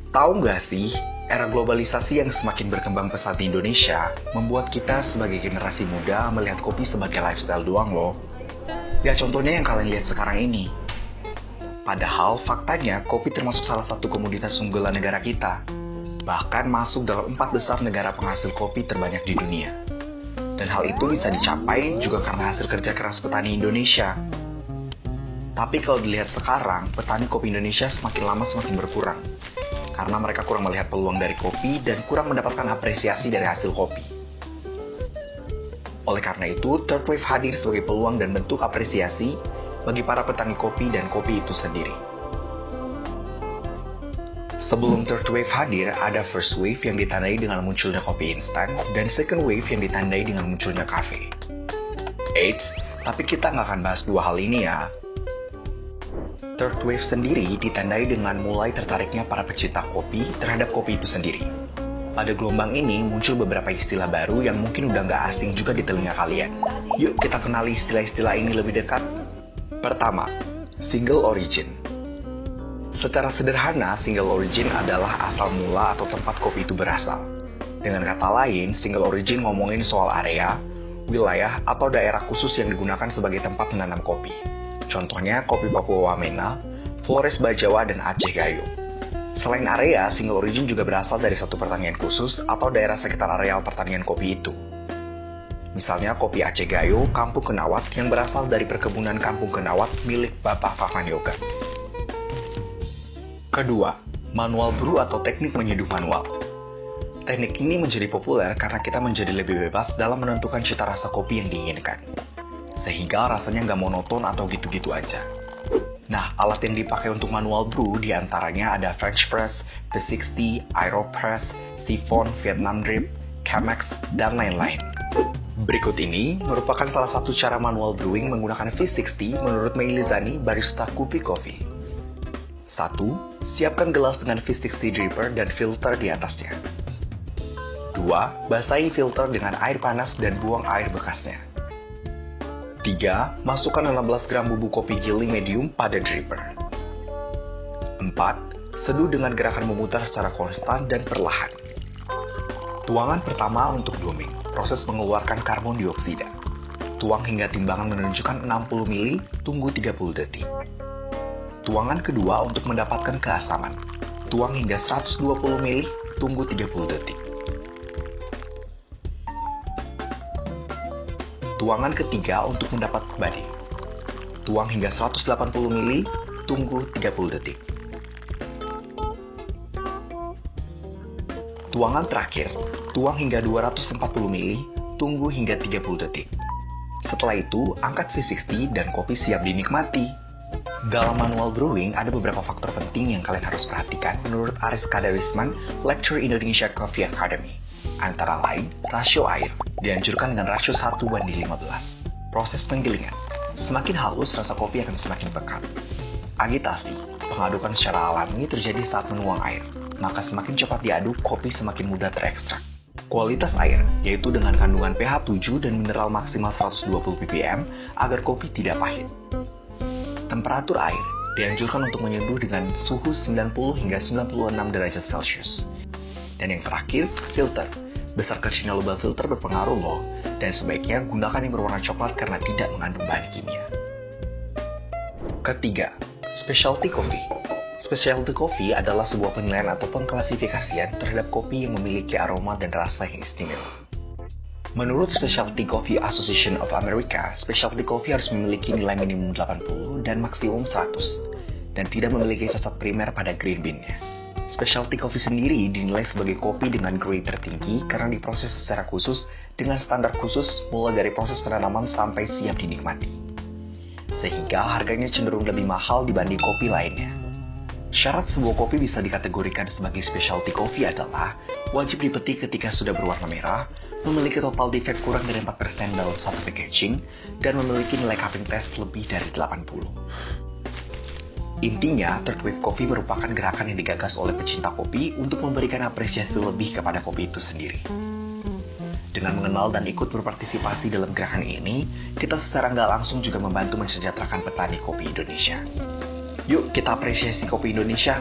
Tahu nggak sih, era globalisasi yang semakin berkembang pesat di Indonesia membuat kita sebagai generasi muda melihat kopi sebagai lifestyle doang loh. Ya contohnya yang kalian lihat sekarang ini. Padahal faktanya kopi termasuk salah satu komoditas unggulan negara kita. Bahkan masuk dalam 4 besar negara penghasil kopi terbanyak di dunia. Dan hal itu bisa dicapai juga karena hasil kerja keras petani Indonesia. Tapi kalau dilihat sekarang, petani kopi Indonesia semakin lama semakin berkurang. Karena mereka kurang melihat peluang dari kopi dan kurang mendapatkan apresiasi dari hasil kopi. Oleh karena itu, Third Wave hadir sebagai peluang dan bentuk apresiasi bagi para petani kopi dan kopi itu sendiri. Sebelum Third Wave hadir, ada First Wave yang ditandai dengan munculnya kopi instan, dan Second Wave yang ditandai dengan munculnya kafe. Eits, tapi kita nggak akan bahas dua hal ini ya. Third Wave sendiri ditandai dengan mulai tertariknya para pecinta kopi terhadap kopi itu sendiri. Pada gelombang ini muncul beberapa istilah baru yang mungkin udah nggak asing juga di telinga kalian. Yuk kita kenali istilah-istilah ini lebih dekat. Pertama, single origin. Secara sederhana, single origin adalah asal mula atau tempat kopi itu berasal. Dengan kata lain, single origin ngomongin soal area, wilayah, atau daerah khusus yang digunakan sebagai tempat menanam kopi. Contohnya kopi Papua Wamena, Flores Bajawa, dan Aceh Gayo. Selain area, single origin juga berasal dari satu pertanian khusus atau daerah sekitar areal pertanian kopi itu. Misalnya kopi Aceh Gayo, Kampung Kenawat yang berasal dari perkebunan Kampung Kenawat milik Bapak Fafan Yoga. Kedua, manual brew atau teknik menyeduh manual. Teknik ini menjadi populer karena kita menjadi lebih bebas dalam menentukan cita rasa kopi yang diinginkan. Sehingga rasanya nggak monoton atau gitu-gitu aja. Nah, alat yang dipakai untuk manual brew diantaranya ada French Press, V60, Aeropress, Siphon, Vietnam Drip, Chemex, dan lain-lain. Berikut ini merupakan salah satu cara manual brewing menggunakan V60 menurut Mei Lizani, barista Kupi Coffee. 1. Siapkan gelas dengan V60 dripper dan filter di atasnya. 2. Basahi filter dengan air panas dan buang air bekasnya. 3. Masukkan 16 gram bubuk kopi giling medium pada dripper. 4. Seduh dengan gerakan memutar secara konstan dan perlahan. Tuangan pertama untuk blooming, proses mengeluarkan karbon dioksida. Tuang hingga timbangan menunjukkan 60 ml, tunggu 30 detik. Tuangan kedua untuk mendapatkan keasaman. Tuang hingga 120 ml, tunggu 30 detik. Tuangan ketiga untuk mendapat bading. Tuang hingga 180 ml, tunggu 30 detik. Tuangan terakhir, tuang hingga 240 ml, tunggu hingga 30 detik. Setelah itu, angkat V60 dan kopi siap dinikmati. Dalam manual brewing, ada beberapa faktor penting yang kalian harus perhatikan menurut Aris Kadarisman, Lecturer Indonesia Coffee Academy. Antara lain, rasio air, dianjurkan dengan rasio 1:15. Proses penggilingan, semakin halus rasa kopi akan semakin pekat. Agitasi, pengadukan secara alami terjadi saat menuang air, maka semakin cepat diaduk, kopi semakin mudah terekstrak. Kualitas air, yaitu dengan kandungan pH 7 dan mineral maksimal 120 ppm agar kopi tidak pahit. Temperatur air, dianjurkan untuk menyeduh dengan suhu 90 hingga 96 derajat Celcius. Dan yang terakhir, filter. Besar kecilnya lubang filter berpengaruh loh, dan sebaiknya gunakan yang berwarna coklat karena tidak mengandung bahan kimia. Ketiga, specialty coffee. Specialty coffee adalah sebuah penilaian atau pengklasifikasian terhadap kopi yang memiliki aroma dan rasa yang istimewa. Menurut Specialty Coffee Association of America, specialty coffee harus memiliki nilai minimum 80 dan maksimum 100, dan tidak memiliki cacat primer pada green bean-nya. Specialty coffee sendiri dinilai sebagai kopi dengan grade tertinggi karena diproses secara khusus dengan standar khusus mulai dari proses penanaman sampai siap dinikmati. Sehingga harganya cenderung lebih mahal dibanding kopi lainnya. Syarat sebuah kopi bisa dikategorikan sebagai specialty coffee adalah wajib dipetik ketika sudah berwarna merah, memiliki total defect kurang dari 4% dalam satu packaging, dan memiliki nilai cupping test lebih dari 80. Intinya, Third Wave Coffee merupakan gerakan yang digagas oleh pecinta kopi untuk memberikan apresiasi lebih kepada kopi itu sendiri. Dengan mengenal dan ikut berpartisipasi dalam gerakan ini, kita secara nggak langsung juga membantu mensejahterakan petani kopi Indonesia. Yuk kita apresiasi kopi Indonesia!